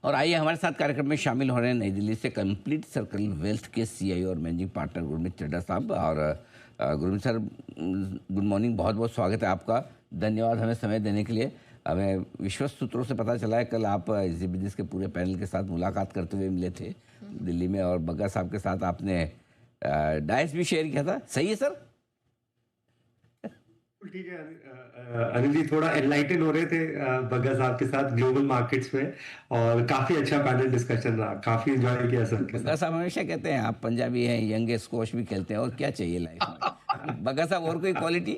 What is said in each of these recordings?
और आइए हमारे साथ कार्यक्रम में शामिल हो रहे हैं नई दिल्ली से कंप्लीट सर्कल वेल्थ के सीईओ और मैनेजिंग पार्टनर गुरमीत चड्ढा साहब। और गुरमीत सर, गुड मॉर्निंग, बहुत बहुत स्वागत है आपका। धन्यवाद हमें समय देने के लिए। हमें विश्वस्त सूत्रों से पता चला है कल आप इसी बिजनेस के पूरे पैनल के साथ मुलाकात करते हुए मिले थे दिल्ली में, और बग्गा साहब के साथ आपने डाइस भी शेयर किया था, सही है सर? ठीक है अनिल जी, थोड़ा एनलाइटन हो रहे थे बग्गा साहब के साथ ग्लोबल मार्केट्स में, और काफी अच्छा पैनल डिस्कशन रहा, काफी एंजॉय किया सर के बग्गा साथ। साहब हमेशा कहते हैं आप पंजाबी हैं, यंग है, स्क्वॉश भी खेलते हैं, और क्या चाहिए लाइफ में? बग्गा साहब और कोई क्वालिटी?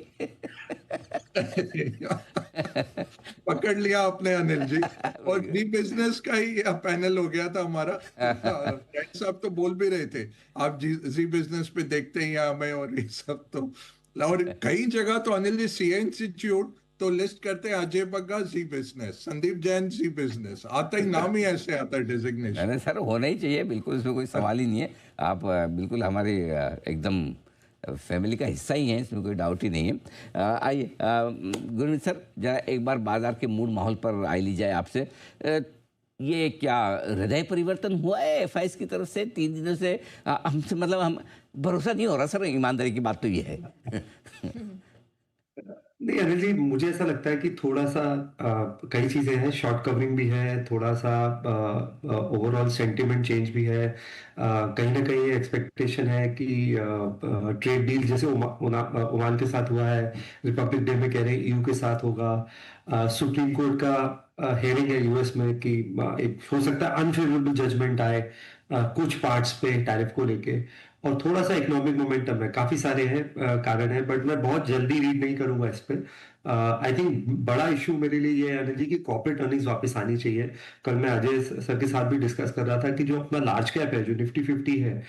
पकड़ लिया आपने अनिल जी। और जी बिजनेस का ही पैनल हो गया था हमारा। फ्रेंड साहब तो बोल भी रहे थे, आप जी जी बिजनेस पे देखते ही हैं हमें, और ये सब तो। और कई जगह तो अनिल जी सी इंस्टीट्यूट तो लिस्ट करते हैं अजय बग्गा जी बिजनेस, संदीप जैन जी बिजनेस, आता ही नाम ही ऐसे आता है डिजिग्नेशन। नहीं सर, होना ही चाहिए, बिल्कुल इसमें कोई सवाल ही नहीं है। आप बिल्कुल हमारे एकदम फैमिली का हिस्सा ही हैं, इसमें कोई डाउट ही नहीं है। आइए गुरमीत सर, जरा एक बार बाजार के मूड माहौल पर आए ली जाए आपसे। ये क्या हृदय परिवर्तन हुआ है एफआईएस की तरफ से 3 दिनों से? हमसे मतलब हम भरोसा नहीं हो रहा सर, ईमानदारी की बात तो ये है। नहीं अनिल जी, मुझे ऐसा लगता है कि थोड़ा सा कई चीजें हैं, शॉर्ट कवरिंग भी है, थोड़ा सा ओवरऑल सेंटिमेंट चेंज भी है। कहीं ना कहीं एक्सपेक्टेशन है कि ट्रेड डील जैसे ओमान के साथ हुआ है, रिपब्लिक डे में कह रहे हैं ईयू के साथ होगा। सुप्रीम कोर्ट का हेयरिंग है यूएस में कि एक हो सकता है अनफेवरेबल जजमेंट आए कुछ पार्ट्स पे टैरिफ को लेके, और थोड़ा सा इकोनॉमिक मोमेंटम है, काफी सारे हैं कारण है, बट मैं बहुत जल्दी रीड नहीं करूंगा इस पे। आई थिंक बड़ा इशू मेरे लिए ये है अनिल जी कि कॉर्पोरेट अर्निंग्स वापस आनी चाहिए। कल मैं अजय सर के साथ भी डिस्कस कर रहा था कि जो अपना लार्ज कैप है, जो निफ्टी 50 है,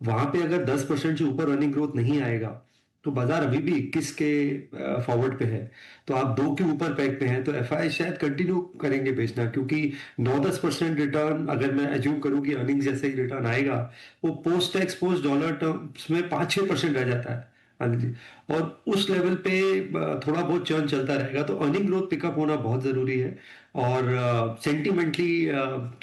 वहां पे अगर 10% से ऊपर अर्निंग ग्रोथ नहीं आएगा तो बाजार अभी भी 21 के फॉरवर्ड पे है। तो आप 2 के ऊपर पैक पे हैं, तो एफआई शायद कंटिन्यू करेंगे बेचना, क्योंकि 9-10% रिटर्न अगर मैं एज्यूम करूं कि अर्निंग जैसे ही रिटर्न आएगा, वो post tax post dollar terms में 5-6% रह जाता है। हाँ जी। और उस लेवल पे थोड़ा बहुत चर्न चलता रहेगा, तो अर्निंग ग्रोथ पिकअप होना बहुत जरूरी है। और सेंटिमेंटली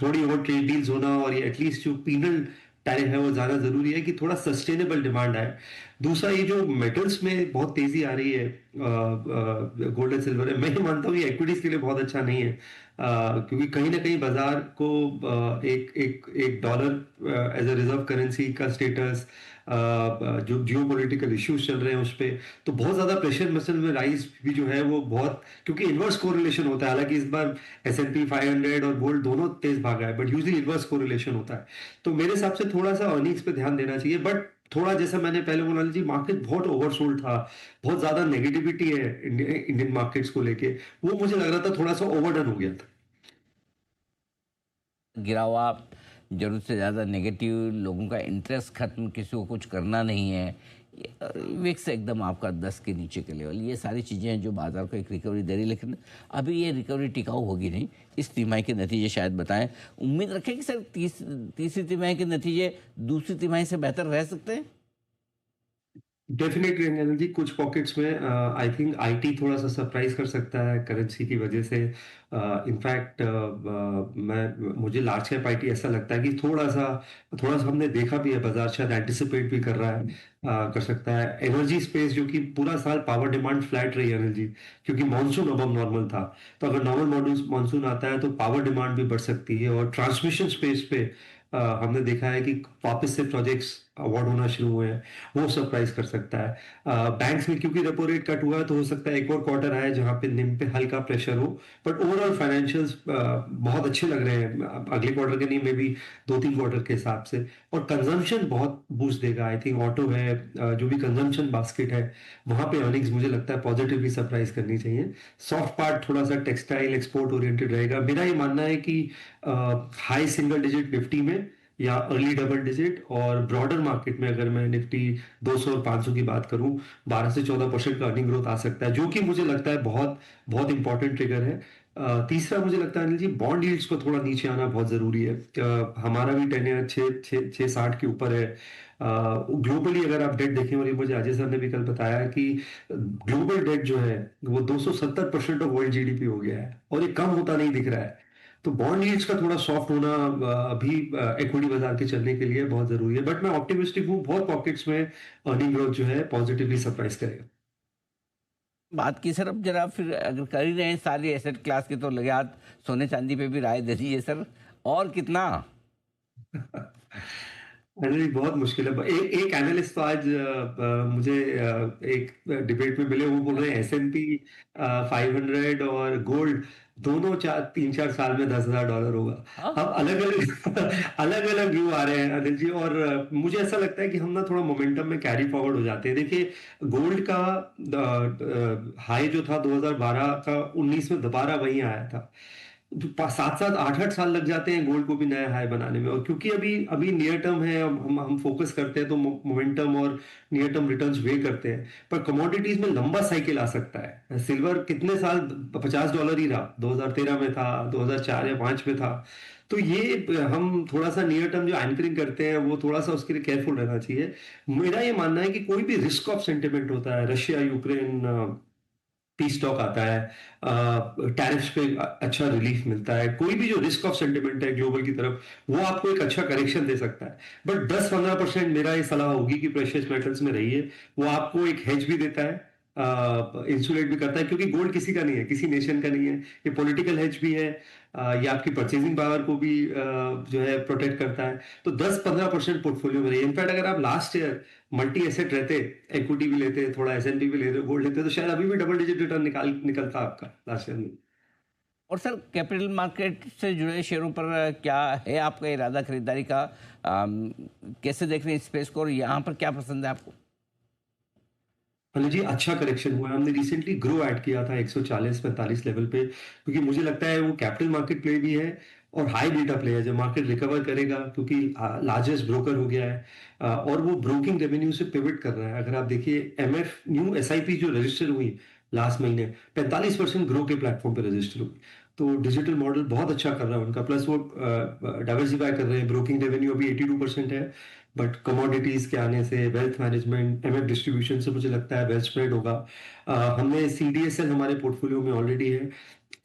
थोड़ी और ट्रेड डील्स होना, और ये एटलीस्ट जो पीनल टैरिफ है वो ज्यादा जरूरी है कि थोड़ा सस्टेनेबल डिमांड आए। दूसरा, ये जो मेटल्स में बहुत तेजी आ रही है, गोल्ड एंड सिल्वर है, मैं ये मानता हूँ ये एक्विटीज के लिए बहुत अच्छा नहीं है। क्योंकि कहीं ना कहीं बाजार को एक एक एक dollar as a reserve currency का स्टेटस, जो जियो पॉलिटिकल इश्यूज चल रहे हैं उस पे, तो बहुत ज्यादा प्रेशर मसल में राइज भी जो है वो बहुत, क्योंकि इन्वर्स कोरिलेशन होता है। हालांकि इस बार S&P 500 और गोल्ड दोनों तेज भागा है, बट यूजली इन्वर्स कोरिलेशन होता है। तो मेरे हिसाब से थोड़ा सा अर्निंग्स पे ध्यान देना चाहिए, बट थोड़ा जैसा मैंने पहले बोला जी, मार्केट बहुत ओवरसोल्ड था, बहुत ज्यादा नेगेटिविटी है इंडियन मार्केट्स को लेके, वो मुझे लग रहा था थोड़ा सा ओवरडन हो गया था। गिरा हुआ, जरूरत से ज़्यादा नेगेटिव, लोगों का इंटरेस्ट खत्म, किसी को कुछ करना नहीं है, विक्स एकदम आपका 10 के नीचे के लेवल, ये सारी चीज़ें हैं जो बाजार को एक रिकवरी दे रही। लेकिन अभी ये रिकवरी टिकाऊ होगी नहीं, इस तिमाही के नतीजे शायद बताएं। उम्मीद रखें कि सर तीसरी तिमाही के नतीजे दूसरी तिमाही से बेहतर रह सकते हैं? डेफिनेटली अनिल जी, कुछ पॉकेट्स में आई थिंक आईटी थोड़ा सा सरप्राइज कर सकता है करेंसी की वजह से। इनफैक्ट मैं मुझे लार्ज कैप आईटी ऐसा लगता है कि थोड़ा सा हमने देखा भी है, बाजार शायद एंटिसिपेट भी कर रहा है, कर सकता है। एनर्जी स्पेस, जो कि पूरा साल पावर डिमांड फ्लैट रही है अनिल जी, क्योंकि मानसून अब नॉर्मल था, तो अगर नॉर्मल मानसून आता है तो पावर डिमांड भी बढ़ सकती है। और ट्रांसमिशन स्पेस पे हमने देखा है कि वापस से प्रोजेक्ट्स अवार्ड होना शुरू हुए हैं, वो सरप्राइज कर सकता है। बैंक्स में क्योंकि रेपो रेट कट हुआ है, तो हो सकता है एक और क्वार्टर आए जहां पे निम पे हल्का प्रेशर हो, बट ओवरऑल फाइनेंशियल्स बहुत अच्छे लग रहे हैं अगले क्वार्टर के, नहीं में भी 2-3 क्वार्टर के हिसाब से। और कंजम्पशन बहुत बूस्ट देगा, आई थिंक ऑटो है, जो भी कंजम्पशन बास्केट है, वहां पे अर्निंग्स मुझे लगता है पॉजिटिवली सरप्राइज करनी चाहिए। सॉफ्ट पार्ट थोड़ा सा टेक्सटाइल एक्सपोर्ट ओरिएंटेड रहेगा। मेरा ये मानना है कि हाई सिंगल डिजिट निफ्टी में या अर्ली डबल डिजिट, और ब्रॉडर मार्केट में अगर मैं निफ्टी 200 और 500 की बात करूं, 12 से 14% का अर्निंग ग्रोथ आ सकता है, जो कि मुझे लगता है बहुत बहुत इंपॉर्टेंट ट्रिगर है। तीसरा, मुझे लगता है अनिल जी, बॉन्ड यील्ड्स को थोड़ा नीचे आना बहुत जरूरी है। हमारा भी 10 छः 60 के ऊपर है। ग्लोबली अगर आप डेट देखें, और ये मुझे अजय सर ने भी कल बताया कि ग्लोबल डेट जो है वो 270% ऑफ वर्ल्ड जीडीपी हो गया है, और ये कम होता नहीं दिख रहा है। तो बॉन्ड यील्ड्स का थोड़ा सॉफ्ट होना अभी इक्विटी बाजार के चलने के लिए बहुत जरूरी है, बट मैं ऑप्टिमिस्टिक हूँ, बहुत पॉकेट्स में अर्निंग ग्रोथ जो है पॉजिटिवली सरप्राइज करेगा। बात की सर, अब जरा फिर अगर कर ही रहे हैं सारी एसेट क्लास के, तो लगे हाथ सोने चांदी पे भी राय दे दीजिए सर, और कितना? अरे बहुत मुश्किल है। एक एनालिस्ट तो आज मुझे एक डिबेट में मिले, वो बोल रहे हैं S&P 500 और गोल्ड दोनों 3-4 साल में $10,000 होगा। हाँ। अब अलग अलग अलग अलग व्यू आ रहे हैं अनिल जी, और मुझे ऐसा लगता है कि हम ना थोड़ा मोमेंटम में कैरी फॉरवर्ड हो जाते हैं। देखिए, गोल्ड का हाई जो था 2012 का, 19 में दोबारा वही आया था। 7-7 8-8 साल लग जाते हैं गोल्ड को भी नया हाई बनाने में, और क्योंकि अभी अभी नियर टर्म है, हम फोकस करते हैं तो मोमेंटम और नियर टर्म रिटर्न्स वे करते हैं। पर कमोडिटीज में लंबा साइकिल आ सकता है। सिल्वर कितने साल $50 ही रहा, 2013 में था, 2004 या 5 में था। तो ये हम थोड़ा सा नियर टर्म जो एंकरिंग करते हैं वो थोड़ा सा उसके लिए केयरफुल रहना चाहिए। मेरा ये मानना है कि कोई भी रिस्क ऑफ सेंटिमेंट होता है, रशिया यूक्रेन पीस टॉक आता है, टैरिफ्स पे अच्छा रिलीफ मिलता है, कोई भी जो रिस्क ऑफ सेंटिमेंट है ग्लोबल की तरफ, वो आपको एक अच्छा करेक्शन दे सकता है। बट 10-15% मेरा ये सलाह होगी कि प्रेशियस मेटल्स में रहिए। वो आपको एक हेज भी देता है, इंसुलेट भी करता है, क्योंकि गोल्ड किसी का नहीं है, किसी नेशन का नहीं है। ये पॉलिटिकल हेज भी है, ये आपकी परचेजिंग पावर को भी जो है प्रोटेक्ट करता है। तो 10-15% पोर्टफोलियो में रहिए। इनफैक्ट अगर आप लास्ट ईयर मल्टी एसेट रहते, इक्विटी भी लेते, थोड़ा S&P भी लेते, गोल्ड लेते, तो शायद अभी भी डबल डिजिट रिटर्न निकलता आपका लास्ट ईयर में। और सर, कैपिटल मार्केट से जुड़े शेयरों पर क्या है आपका इरादा खरीदारी का? कैसे देख रहे हैं स्पेस को, और यहाँ पर क्या पसंद है आपको? अनिल जी, अच्छा करेक्शन हुआ है। हमने रिसेंटली ग्रो ऐड किया था 140-45 लेवल पे, क्योंकि मुझे लगता है वो कैपिटल मार्केट प्ले भी है और हाई बीटा प्ले है। जब मार्केट रिकवर करेगा, क्योंकि लार्जेस्ट ब्रोकर हो गया है, और वो ब्रोकिंग रेवेन्यू से पिवट कर रहा है। अगर आप देखिए, MF न्यू SIP जो रजिस्टर हुई लास्ट महीने, 45% ग्रो के प्लेटफॉर्म पे रजिस्टर हुई। तो डिजिटल मॉडल बहुत अच्छा कर रहा है उनका, प्लस वो डाइवर्सिफाई कर रहे हैं। ब्रोकिंग रेवेन्यू अभी 82% है, बट कमोडिटीज के आने से, वेल्थ मैनेजमेंट, MF डिस्ट्रीब्यूशन से मुझे लगता है वेल्थ स्प्रेड होगा। हमने CDSL हमारे पोर्टफोलियो में ऑलरेडी है।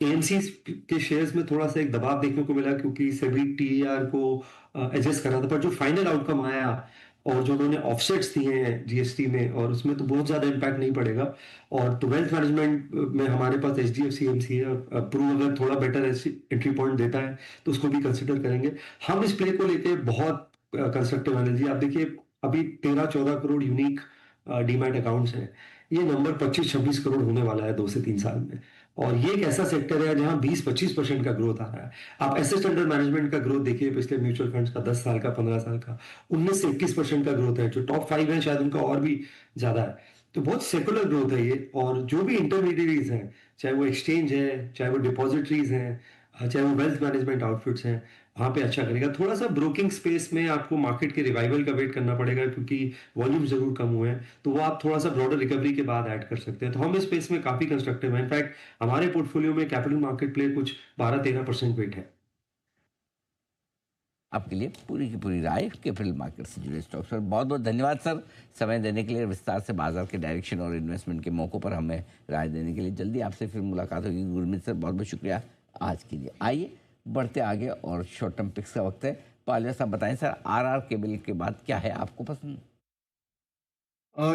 AMC के शेयर्स में थोड़ा सा एक दबाव देखने को मिला, क्योंकि सेबी TER को एडजस्ट करा था, पर जो फाइनल आउटकम आया और जो उन्होंने ऑफसेट्स दिए हैं GST में, और उसमें तो बहुत ज्यादा इम्पैक्ट नहीं पड़ेगा। और तो वेल्थ मैनेजमेंट में हमारे पास HDFC AMC है, और प्रू अगर थोड़ा बेटर एंट्री पॉइंट देता है तो उसको भी कंसिडर करेंगे। हम इस प्ले को लेके बहुत कंस्ट्रक्टिव एनालिसिस। आप देखिए, अभी 13-14 करोड़ यूनिक डीमैट अकाउंट्स हैं। ये नंबर 25-26 करोड़ होने वाला है 2 से 3 साल में। और ये एक ऐसा सेक्टर है जहां 20-25% का ग्रोथ आ रहा है। आप एसेट अंडर मैनेजमेंट का ग्रोथ देखिए, पिछले म्यूचुअल फंड्स का 10 साल का, 15 साल का, 19 से 21% का ग्रोथ है। जो टॉप 5 है शायद उनका और भी ज्यादा है। तो बहुत सेकुलर ग्रोथ है ये। और जो भी इंटरमीडिएटरीज हैं, चाहे वो एक्सचेंज है, चाहे वो डिपॉजिटरीज हैं, चाहे वो वेल्थ मैनेजमेंट आउटफिट्स हैं, वहां पे अच्छा करेगा। थोड़ा सा ब्रोकिंग स्पेस में आपको मार्केट के रिवाइवल का वेट करना पड़ेगा, क्योंकि वॉल्यूम जरूर कम हुए हैं। तो वो आप थोड़ा सा ब्रॉडर रिकवरी के बाद ऐड कर सकते हैं। तो हम इस स्पेस में काफी कंस्ट्रक्टिव है। इनफैक्ट हमारे पोर्टफोलियो में कैपिटल मार्केट प्ले कुछ 12-13% वेट है। आपके लिए पूरी की पूरी राय कैपिटल मार्केट से जुड़े स्टॉक्स पर। बहुत बहुत धन्यवाद सर, समय देने के लिए, विस्तार से बाजार के डायरेक्शन और इन्वेस्टमेंट के मौक़ों पर हमें राय देने के लिए। जल्दी आपसे फिर मुलाकात होगी। गुरमीत सर, बहुत बहुत शुक्रिया आज के लिए। आइए बढ़ते आगे, और शॉर्ट टर्म पिक्स का वक्त है। पालिया साहब बताएं सर, RR केबल के बाद क्या है आपको पसंद?